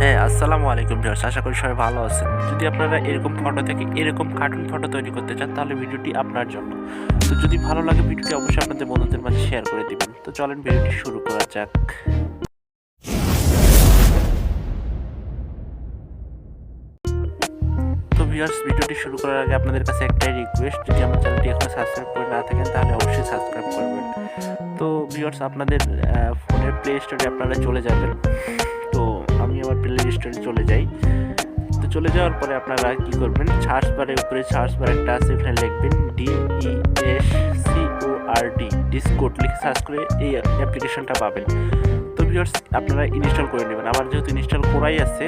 হ্যাঁ, আসসালামু আলাইকুম ভিউয়ার্স, আশা করি সবাই ভালো আছেন। যদি আপনারা এরকম ফটো থেকে এরকম কার্টুন ফটো তৈরি করতে চান তাহলে ভিডিওটি আপনার জন্য। তো যদি ভালো লাগে ভিডিওটি অবশ্যই আপনাদের বন্ধুদের মাঝে শেয়ার করে দিবেন। তো চলেন ভিডিওটি শুরু করা যাক। তো ভিউয়ার্স, ভিডিওটি শুরু করার আগে আপনাদের কাছে একটাই রিকোয়েস্ট, যদি আমার চ্যানেলটি এখনো সাবস্ক্রাইব করে না থাকেন তাহলে অবশ্যই সাবস্ক্রাইব করবেন। তো ভিউয়ার্স, আপনাদের ফোনের প্লে স্টোরে আপনারা চলে যাবেন। তো আমি আমার প্লে স্টোরে চলে যাই। তো চলে যাওয়ার পরে আপনারা কি করবেন, সার্চ বারে উপরে সার্চ বার একটা আছে, ওখানে লিখবেন DESCORD ডিসকোড লিখে সার্চ করে এই অ্যাপ্লিকেশনটা পাবেন। তো ভিউয়ার্স, আপনারা ইনস্টল করে নেবেন। আমার যেহেতু ইনস্টল করাই আছে,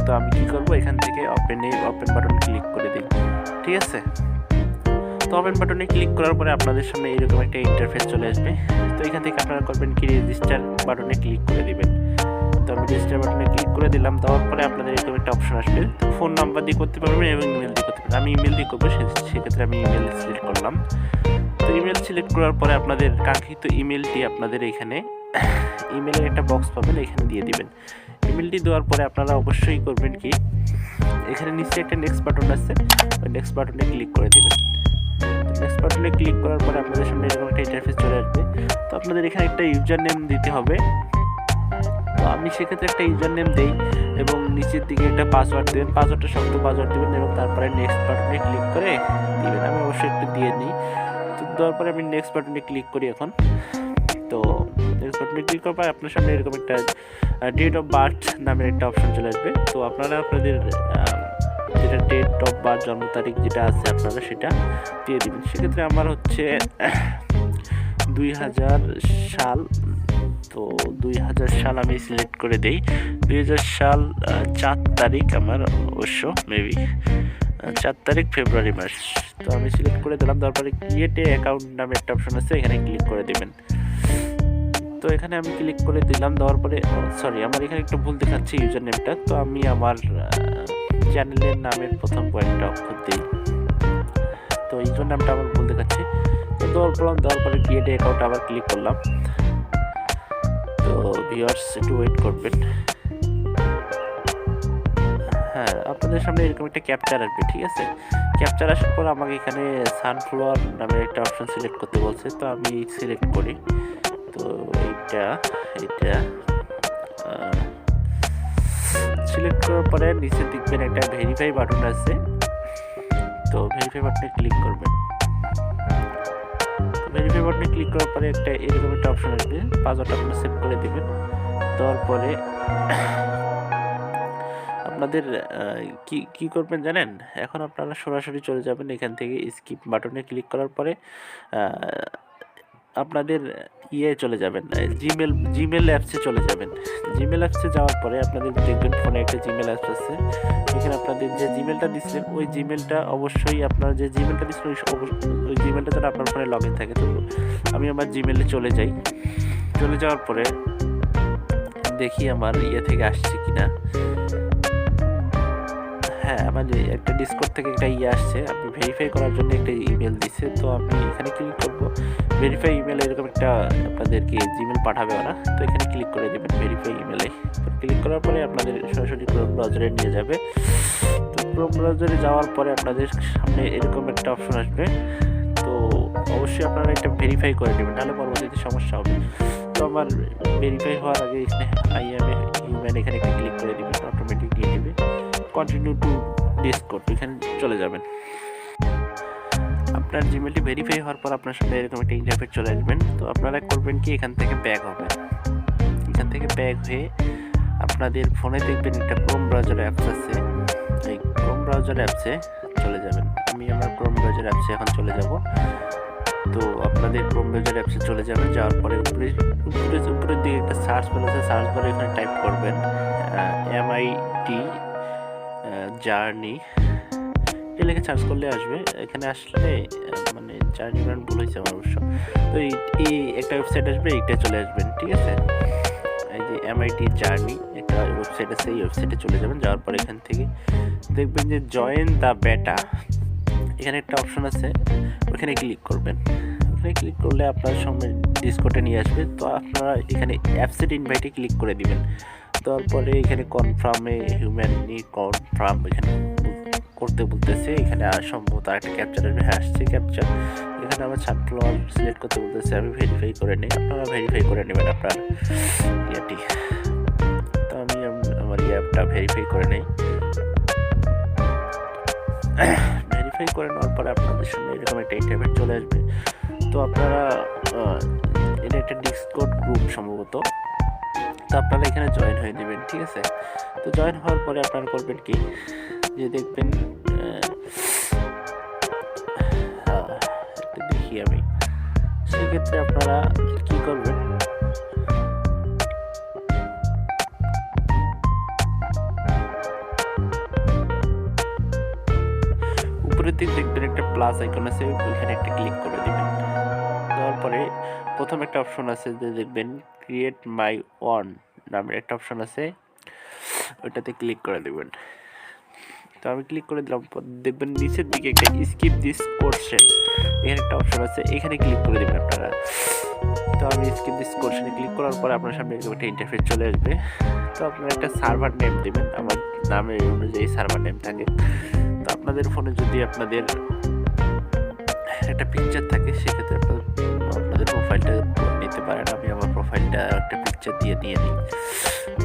তো আমি কি করব, এখান থেকে ওপেন বাটন ক্লিক করে দিই। ঠিক আছে, তো ওপেন বাটনে ক্লিক করার পরে আপনাদের সামনে এরকম একটা ইন্টারফেস চলে আসবে। তো এখান থেকে আপনারা করবেন কি, রেজিস্টার বাটনে ক্লিক করে দিবেন। তো আমি রেজিস্টার বাটনে ক্লিক করে দিলাম। দেওয়ার পরে আপনাদের এরকম একটা অপশন আসবে, ফোন নাম্বার দিয়ে করতে পারবেন এবং ইমেল দিয়ে করতে পারবেন। আমি ইমেল দিয়ে করবো, সেক্ষেত্রে আমি ইমেল সিলেক্ট করলাম। তো ইমেল সিলেক্ট করার পরে আপনাদের কাঙ্ক্ষিত ইমেলটি আপনাদের এখানে ইমেলের একটা বক্স পাবেন, এখানে দিয়ে দিবেন। ইমেলটি দেওয়ার পরে আপনারা অবশ্যই করবেন কি, এখানে নিচে একটা নেক্সট বাটন আছে, ওই নেক্সট বাটনে ক্লিক করে দিবেন। নেক্সট বাটনে ক্লিক করার পরে আপনাদের সামনে এরকম একটা ইন্টারফেস চলে আসবে। তো আপনাদের এখানে একটা ইউজার নেম দিতে হবে। তো আমি সেক্ষেত্রে একটা ইউজার নেম দেই এবং নিচের দিকে একটা পাসওয়ার্ড দেবেন। পাসওয়ার্ডটা শক্ত পাসওয়ার্ড দেবেন এবং তারপরে নেক্সট বাটনে ক্লিক করে দিবেন। আমি অবশ্যই একটু দিয়ে নিই। তো দেওয়ার পরে আমি নেক্সট বাটনে ক্লিক করি এখন। তো নেক্সট বাটনে ক্লিক করার পর আপনার সামনে এরকম একটা ডেট অফ বার্থ নামের একটা অপশন চলে আসবে। তো আপনারা আপনাদের যেটা ডেট অফ বার্থ, জন্ম তারিখ যেটা আছে আপনারা সেটা দিয়ে দিবেন। সেক্ষেত্রে আমার হচ্ছে 2000 সাল। তো 2000 সাল আমি সিলেক্ট করে দেই। 2000 সাল 4 তারিখ আমার, অবশ্য মেবি 4 তারিখ ফেব্রুয়ারি মাস। তো আমি সিলেক্ট করে দিলাম। তারপরে ক্রিয়েট এ অ্যাকাউন্ট নামে একটা অপশন আছে, এখানে ক্লিক করে দেবেন। তো এখানে আমি ক্লিক করে দিলাম। দেওয়ার পরে সরি, আমার এখানে একটু ভুল দেখাচ্ছে ইউজার নেমটা। তো আমি আমার চ্যানেলের নামের প্রথম কয়েকটা অক্ষর দিই। তো ইউজার নামটা আমার ভুল দেখাচ্ছে। তো দেওয়ার পরে ক্রিয়েট এ অ্যাকাউন্ট আবার ক্লিক করলাম। তো ভিউয়ার্স, একটু ওয়েট করবেন। হ্যাঁ, আপনাদের সামনে এরকম একটা ক্যাপচার আসবে। ঠিক আছে, ক্যাপচার আসার পর আমাকে এখানে সানফ্লাওয়ার নামের একটা অপশন সিলেক্ট করতে বলছে। তো আমি সিলেক্ট করি। তো এইটা সিলেক্ট করার পরে নিচে দেখবেন একটা ভেরিফাই বাটন আছে। তো ভেরিফাই বাটনে ক্লিক করবেন। ভেরিফাই বাটনে ক্লিক করার পরে একটা এরকম একটা অপশন আসবে, পাসওয়ার্ডটা আপনি সেভ করে দিবেন। দেওয়ার পরে আপনাদের কি করবেন জানেন, এখন আপনারা সরাসরি চলে যাবেন এখান থেকে স্কিপ বাটনে ক্লিক করার পরে আপনাদের চলে যাবেন, জিমেল অ্যাপসে চলে যাবেন। জিমেল অ্যাপসে যাওয়ার পরে আপনাদের দেখবেন ফোনে একটা জিমেল অ্যাপস আছে। এখানে আপনাদের যে জিমেলটা দিচ্ছিলেন ওই জিমেলটা অবশ্যই, আপনার যে জিমেলটা দিচ্ছিলেন ওই জিমেলটা যেন আপনার ফোনে লগ ইন থাকে। তো আমি আমার জিমেলে চলে যাই। চলে যাওয়ার পরে দেখি আমার থেকে আসছে কিনা। হ্যাঁ, আমার একটা ডিসকর্ড থেকে একটা আসছে, আপনি ভেরিফাই করার জন্য একটা ইমেল দিচ্ছে। তো আমি এখানে ক্লিক করব, ভেরিফাই ইমেল, এরকম একটা আপনাদেরকে জিমেল পাঠাবে ওরা। তো এখানে ক্লিক করে দেবেন ভেরিফাই ইমেলে। ক্লিক করার পরে আপনাদের সরাসরি ক্রোম ব্রাউজারে নিয়ে যাবে। তো ক্রোম ব্রাউজারে যাওয়ার পরে আপনাদের সামনে এরকম একটা অপশন আসবে। তো অবশ্যই আপনারা এটা ভেরিফাই করে নেবেন, নাহলে পরবর্তীতে সমস্যা হবে। তো আমার ভেরিফাই হওয়ার আগে এখানে আই এম এ হিউম্যান এখানে একটা ক্লিক করে দেবেন, অটোমেটিক দিয়ে দেবে। কন্টিনিউ টু ডিসকোড, এখানে চলে যাবেন। আপনার জিমেলটি ভেরিফাই হওয়ার পর আপনার সামনে এরকম একটা ইন্টারফেস চলে আসবেন। তো আপনারা করবেন কি, এখান থেকে ব্যাক হবেন। এখান থেকে ব্যাক হয়ে আপনাদের ফোনে দেখবেন একটা ক্রোম ব্রাউজার অ্যাপস আছে, এই ক্রোম ব্রাউজার অ্যাপসে চলে যাবেন। আমি আমার ক্রোম ব্রাউজার অ্যাপসে এখন চলে যাব। তো আপনাদের ক্রোম ব্রাউজার অ্যাপসে চলে যাবেন। যাওয়ার পরে উপরের দিকে একটা সার্চ বার আছে, সার্চ বারে এখানে টাইপ করবেন জার্নি লিখে সার্চ করলে আসবে। এখানে আসলে মানে জার্নি ব্র্যান্ড ভুল হয়েছে আমার অবশ্য। তো এই একটা ওয়েবসাইট আসবে, এইটা চলে আসবেন। ঠিক আছে, এই যে জার্নি একটা ওয়েবসাইট আছে, এই ওয়েবসাইটে চলে যাবেন। যাওয়ার পর এখান থেকে দেখবেন যে জয়েন দ্য বেটা, এখানে একটা অপশন আছে, ওখানে ক্লিক করবেন। ওখানে ক্লিক করলে আপনার সামনে ডিসকর্ডে নিয়ে আসবে। তো আপনারা এখানে অ্যাপসেট ইনভাইটে ক্লিক করে দিবেন। দেওয়ার পরে এখানে কনফার্মে হিউম্যানলি কনফার্ম এখানে করতে বলতেছে। এখানে সম্ভবত একটা ক্যাপচার আসছে ক্যাপচার। এখানে আমার সানফ্লাওয়ার সিলেক্ট করতে বলতেছে, আমি ভেরিফাই করে নিই, আপনারা ভেরিফাই করে নেবেন আপনার ইয়েটি। তো আমি আমার অ্যাপটা ভেরিফাই করে নিই। ভেরিফাই করে নেওয়ার পরে আপনাদের সামনে এরকম একটা ইন্টারফেস চলে আসবে। তো আপনারা এটা একটা ডিসকর্ড গ্রুপ সম্ভবত, তো আপনারা এখানে জয়েন হয়ে নেবেন, ঠিক আছে। তো জয়েন হওয়ার পরে আপনারা করবেন কি, যে দেখবেন একটা দেখি আমি, সেক্ষেত্রে আপনারা কি করবেন, উপরের দিকে দেখবেন একটা প্লাস আইকন আছে, ওইখানে একটা ক্লিক করে দিবেন। দেওয়ার পরে প্রথম একটা অপশন আছে যে দেখবেন ক্রিয়েট মাই ওন নামের একটা অপশন আছে, ওইটাতে ক্লিক করে দেবেন। তো আমি ক্লিক করে দিলাম, দেখবেন নিচের দিকে একটা স্কিপ দিস কোশ্চেন এখানে একটা অপশন আছে, এখানে ক্লিক করে দেবেন আপনারা। তো আমি স্কিপ দিস কোশ্চেনে ক্লিক করার পরে আপনার সামনে এরকম একটা ইন্টারফেস চলে আসবে। তো আপনারা একটা সার্ভার নেম দেবেন, আমার নামের অনুযায়ী সার্ভার নেম থাকে। তো আপনাদের ফোনে যদি আপনাদের একটা পিকচার থাকে, সেক্ষেত্রে আপনাদের প্রোফাইলটা নিতে পারেন। আমি আমার প্রোফাইলটা একটা পিকচার দিয়ে নিই।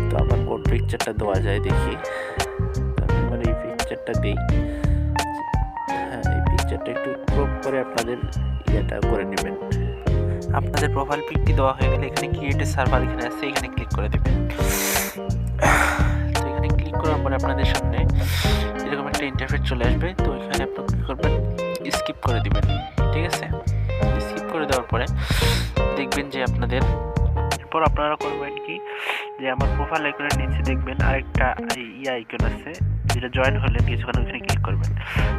তো আমার কোন পিকচারটা দেওয়া যায় দেখি, আমি আমার এই পিকচারটা দিই। হ্যাঁ, এই পিকচারটা একটু ক্রপ করে আপনাদের ইয়েটা করে নেবেন। আপনাদের প্রোফাইল পিকটি দেওয়া হয়ে গেলে এখানে ক্রিয়েট এ সার্ভার এখানে আছে, এখানে ক্লিক করে দেবেন। তো এখানে ক্লিক করার পরে আপনাদের সামনে এরকম একটা ইন্টারফেস চলে আসবে। তো এখানে আপনারা কি করবেন, স্কিপ করে দিবেন, ঠিক আছে। স্কিপ করে দেওয়ার পরে দেখবেন যে আপনাদের এরপর আপনারা করবেন কি, যে আমার প্রোফাইল আইকনের নিচে দেখবেন আরেকটা আইকন আছে, যেটা জয়েন হলেন কিছুক্ষণ, ওখানে ক্লিক করবেন।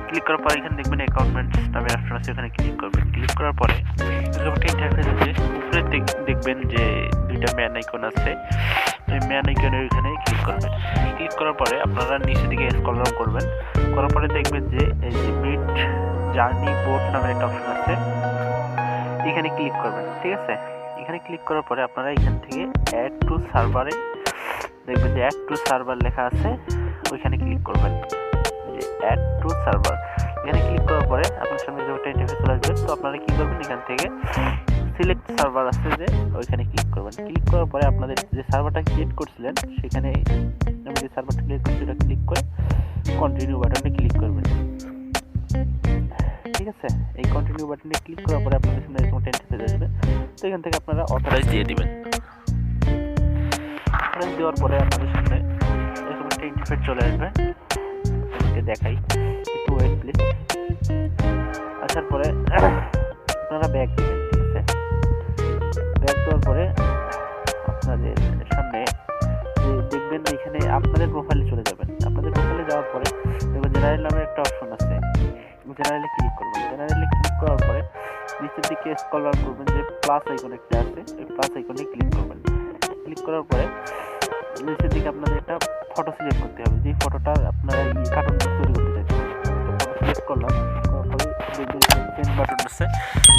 ক্লিক করার পরে এখানে দেখবেন অ্যাকাউন্টমেন্টস নামের অপশন আছে, ওখানে ক্লিক করবেন। ক্লিক করার পরে এরকম একটা ইন্টারফেস আছে, উপরে দেখবেন যে দুইটা ম্যান আইকন আছে, ওই ম্যান আইকনের এখানে ক্লিক করবেন। ক্লিক করার পরে আপনারা নিচের দিকে স্ক্রল ডাউন করবেন, করার পরে দেখবেন যে এই যে মিডজার্নি বোর্ড নামের একটা অপশন আছে, এখানে ক্লিক করবেন, ঠিক আছে। এখানে ক্লিক করার পরে আপনারা এখান থেকে অ্যাড টু সার্ভারে দেখবেন যে অ্যাড টু সার্ভার লেখা আছে, ওইখানে ক্লিক করবেন, যে অ্যাড টু সার্ভার। এখানে ক্লিক করার পরে আপনার সামনে যে একটা ইন্টারফেস চলে আসবে। তো আপনারা কি করবেন, এখান থেকে সিলেক্ট সার্ভার আছে যে ওইখানে ক্লিক করবেন। ক্লিক করার পরে আপনাদের যে সার্ভারটা ক্রিয়েট করছিলেন, সেখানে আমি যে সার্ভারটা ক্রিয়েট করছি ওটা ক্লিক করে কন্টিনিউ বাটনে ক্লিক করবেন, ঠিক আছে। এই কন্টিনিউ বাটনে ক্লিক করার পরে আপনাদের সামনে এরকম একটা ইন্টারফেস আসবে। তো এখান থেকে আপনারা অথরাইজ দিয়ে দিবেন। অথরাইজ দেওয়ার পরে আপনাদের সামনে এরকম একটা ইন্টারফেস চলে আসবে, দেখাই, একটু ওয়েট প্লিজ। আসার পরে আপনারা ব্যাক দিবেন, ঠিক আছে। ব্যাক দেওয়ার পরে আপনাদের সামনে দেখবেন এখানে আপনাদের প্রোফাইলে চলে যাবেন। আপনাদের প্রোফাইলে যাওয়ার পরে দেখবেন জেনারেল নামের একটা অপশন আছে, জেনারেলে ক্লিক করবেন। জেনারেলে ক্লিক করার পরে নিচের দিকে স্ক্রল ডাউন করবেন, যে প্লাস আইকন একটা আছে, ওই প্লাস আইকনে ক্লিক করবেন। ক্লিক করার পরে নিচের দিকে আপনাদের একটা ফটো সিলেক্ট করতে হবে, যে ফটোটা আপনারা এই কার্টুনটা তৈরি করতে চাইছেন। ফটো সিলেক্ট করলাম, করার পরে দেখবেন সেন্ড বাটন আছে,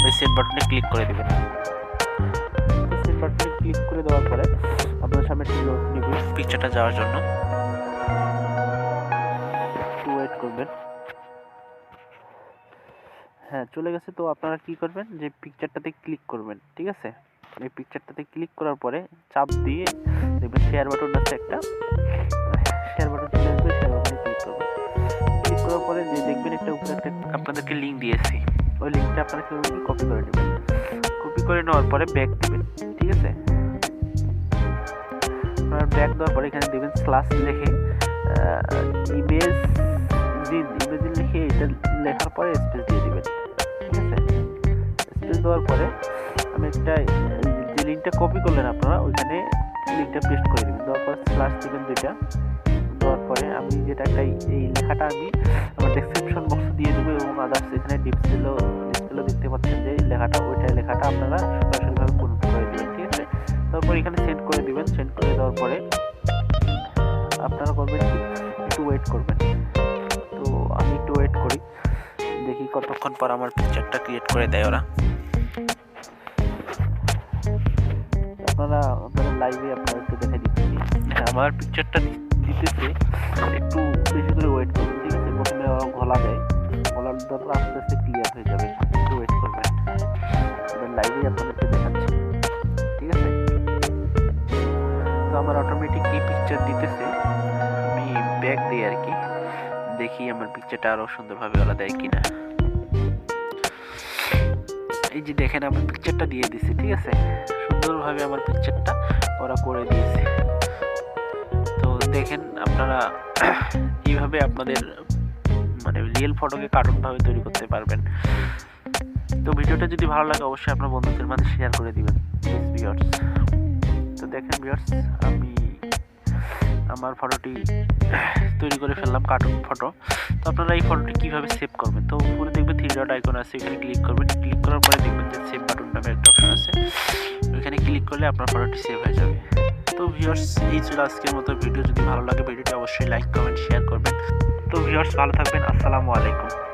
ওই সেন্ড বাটনে ক্লিক করে দেবেন। সেন্ড বাটনে ক্লিক করে দেওয়ার পরে আপনাদের সামনে একটু লোড নেবে পিকচারটা যাওয়ার জন্য, একটু ওয়েট করবেন। হ্যাঁ, চলে গেছে। তো আপনারা কি করবেন, যে পিকচারটাতে ক্লিক করবেন, ঠিক আছে। এই পিকচারটাতে ক্লিক করার পরে চাপ দিয়ে দেখবেন শেয়ার বাটন আছে একটা, শেয়ার বাটন চলে আসবে, শেয়ার বাটনে ক্লিক করবেন। ক্লিক করার পরে যে দেখবেন একটা উপরে একটা আপনাদেরকে লিঙ্ক দিয়েছি, ওই লিঙ্কটা আপনারা কি করবেন, কপি করে নেবেন। কপি করে নেওয়ার পরে ব্যাক দেবেন, ঠিক আছে। আপনারা ব্যাক দেওয়ার পরে এখানে দেখবেন স্ল্যাশ লিখে ইমেজ লিখে এটা লেখার পরে স্পেস দিয়ে দিবেন, ঠিক আছে। স্পেস দেওয়ার পরে আমি একটা যে লিঙ্কটা কপি করলেন আপনারা, ওইখানে লিঙ্কটা পেস্ট করে দেবেন। দেওয়ার পর স্ল্যাশ দিবেন দুইটা, দেওয়ার পরে আমি যেটা একটা এই লেখাটা আমি আমার ডেসক্রিপশন বক্সে দিয়ে দেবো, এবং আদার্স এখানে ডিসপ্লেও দেখতে পাচ্ছেন যে লেখাটা, ওইটা লেখাটা আপনারা সরাসরিভাবে পূরণ করে দেবেন, ঠিক আছে। তারপর এখানে সেন্ড করে দিবেন। সেন্ড করে দেওয়ার পরে আপনারা করবেন কি, একটু ওয়েট করবেন। তো আমি একটু ওয়েট করি, দেখি কতক্ষণ পর আমার পিকচারটা ক্রিয়েট করে দেয় ওরা। আপনারা লাইভে আপনারা একটু দেখে দিচ্ছি। হ্যাঁ, আমার পিকচারটা দিতেছে, একটু বেশি করে ওয়েট করবেন, ঠিক আছে? প্রথমে ঘোলা দেয়, ঘোলার তারপর আস্তে আস্তে ক্লিয়ার হয়ে যাবে, একটু ওয়েট করবেন। লাইভে আপনাদেরকে দেখাচ্ছি, ঠিক আছে? তো আমার অটোমেটিক এই পিকচার দিতেছে, আমি ব্যাক দিই আর কি, দেখি আমার পিকচারটা আরও সুন্দরভাবে ওরা দেয় কিনা। এই যে দেখেন আমার পিকচারটা দিয়ে দিছে, ঠিক আছে? সুন্দরভাবে আমার পিকচারটা ওরা করে দিয়েছে। তো দেখেন আপনারা কিভাবে আপনাদের মানে রিয়েল ফটোকে কার্টুনভাবে তৈরি করতে পারবেন। তো ভিডিওটা যদি ভালো লাগে অবশ্যই আপনার বন্ধুদের মাঝে শেয়ার করে দিবেন ভিউয়ার্স। তো দেখেন ভিউয়ার্স, আমি আমার ফটোটি তৈরি করে ফেললাম, কার্টুন ফটো। তো আপনারা এই ফটোটি কীভাবে সেভ করবেন, তো উপরে দেখবেন 3 ডট আইকন আছে, এখানে ক্লিক করবেন। ক্লিক করার পরে দেখবেন যে সেভ বাটন নামে একটা অপশন আছে, ওইখানে ক্লিক করলে আপনার ফটোটি সেভ হয়ে যাবে। তো ভিউয়ার্স, এই ছিল আজকের মতো ভিডিও। যদি ভালো লাগে ভিডিওটি অবশ্যই লাইক কমেন্ট শেয়ার করবেন। তো ভিউয়ার্স, ভালো থাকবেন। আসসালামু আলাইকুম।